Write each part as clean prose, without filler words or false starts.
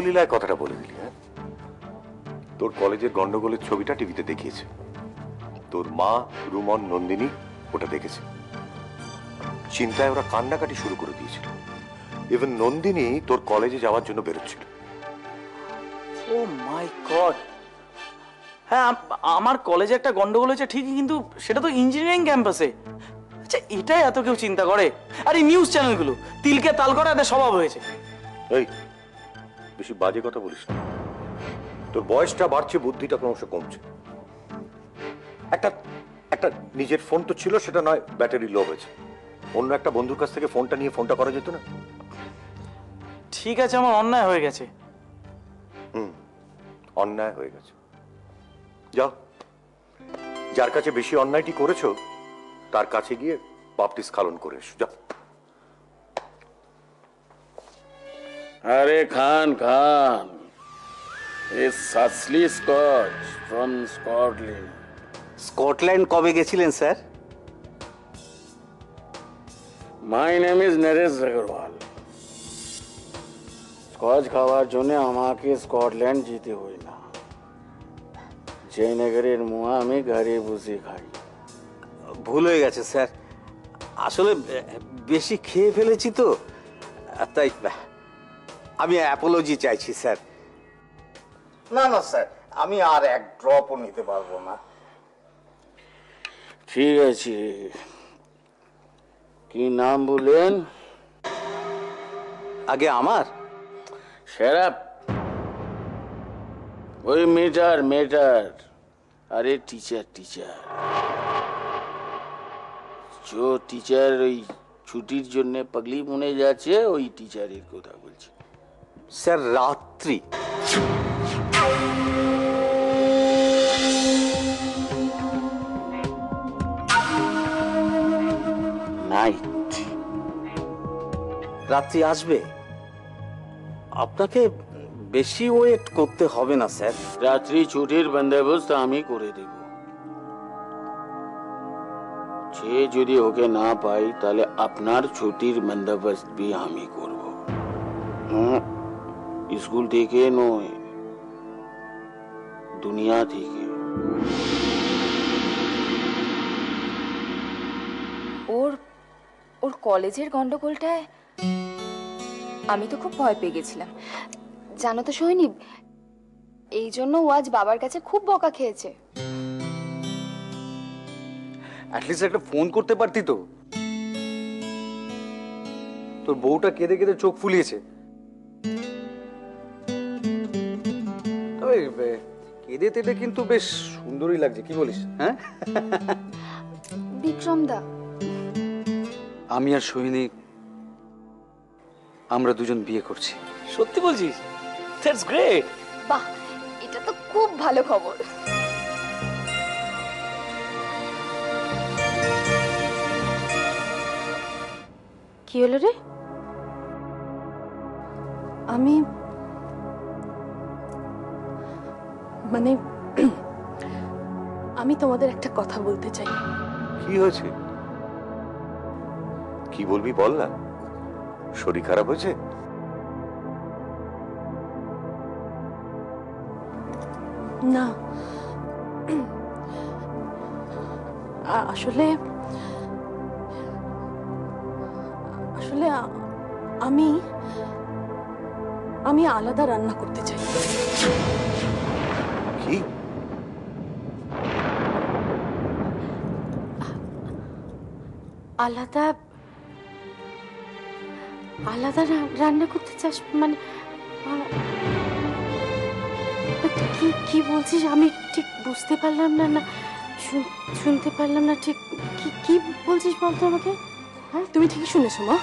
লীলায় কথাটা বলে দিলি। হ্যাঁ, তোর কলেজের গন্ডগোলের ছবিটা টিভিতে দেখিয়েছে, তোর মা রুমন নন্দিনী ওটা দেখেছে, চিন্তায় ওরা কান্নাকাটি শুরু করে দিয়েছিল। ইভেন নন্দিনী তোর কলেজে যাওয়ার জন্য বেরোচ্ছিল। ও মাই গড! হ্যাঁ, আমার কলেজে একটা গন্ডগোল হয়েছে ঠিকই, কিন্তু সেটা তো ইঞ্জিনিয়ারিং ক্যাম্পাসে। আচ্ছা, এটাই এত কেউ চিন্তা করে? আর এই নিউজ চ্যানেলগুলো তিলকে তাল করা এদের স্বভাব হয়েছে। এই বেশি বাজে কথা বলিস না। তোর বয়সটা বাড়ছে, বুদ্ধিটা ক্রমশ কমছে। একটা একটা নিজের ফোন তো ছিল, সেটা নয় ব্যাটারি লো হয়েছে, অন্য একটা বন্ধুর কাছ থেকে ফোনটা নিয়ে ফোনটা করা যেত না? ঠিক আছে, আমার অন্যায় হয়ে গেছে। অন্যায় হয়ে গেছে। যাও, যার কাছে বেশি অন্যায়টি করেছো তার কাছে গিয়ে বাপটি স্খলন করে এসো। যাও। अरे Khan Khan, it's asli scotch from Scotland. Scotland কবে গেছিলেন sir? My name is Naresh Agarwal. Scotch খাওয়ার জন্য আমাকে স্কটল্যান্ড যেতে হয় না। জয়নগরের মোয়া আমি ঘরে বসে খাই। ভুল হয়ে গেছে স্যার, আসলে বেশি খেয়ে ফেলেছি তো, তাই আমি অ্যাপোলজি চাইছি স্যার। না না স্যার, আমি আর এক ড্রপও নিতে পারবো না। ঠিক আছে, কি নাম বলেন? আগে আমার। शराब ওই মেটার। আরে টিচার जो টিচার ওই ছুটির জন্য পাগলি মনে যাচ্ছে, ওই টিচারের কথা বলছি স্যার। রাত্রি নাইট। রাত্রি আসবে, আপনাকে বেশি ওয়েট করতে হবে না স্যার। রাত্রি ছুটির বন্দোবস্ত আমি করে দেব। সে যদি ওকে না পাই তাহলে আপনার ছুটির বন্দোবস্ত भी আমি করব। স্কুল থেকে নয়, দুনিয়া থেকে। ওর কলেজের গন্ডগোলটায় আমি তো খুব ভয় পেয়ে গেছিলাম, জানো তো সৈনিক। এই জন্য ও আজ বাবার কাছে খুব বকা খেয়েছে। অ্যাটলিস্ট একটা ফোন করতে পারতি তো। তোর বউটা কেঁদে কেঁদে চোখ ফুলিয়েছে। তবে কেঁদে তেদে কিন্তু বেশ সুন্দরই লাগছে, কি বলিস? হ্যাঁ বিক্রম দা, আমি আর সোহিনী আমরা দুজন বিয়ে করছি। সত্যি বলছিস? That's great. বাহ, এটা তো খুব ভালো খবর। কি হলো রে? আমি মানে আমি তোমাদের একটা কথা বলতে চাই। কি হয়েছে? কি বলবি বল না। শরীর খারাপ হয়েছে? না, আসলে আসলে আমি আমি আলাদা রান্না করতে চাই। কি? আলাদা আলাদা রান্না করতে চাস মানে? কি কি বলছিস? আমি ঠিক বুঝতে পারলাম না। না, শুনতে পারলাম না ঠিক। কি কি বলছিস বলতো আমাকে? হ্যাঁ, তুমি ঠিকই শুনেছো মা।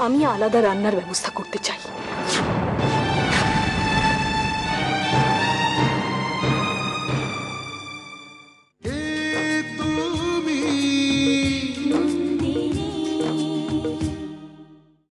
আমি আলাদা রান্নার ব্যবস্থা করতে চাই।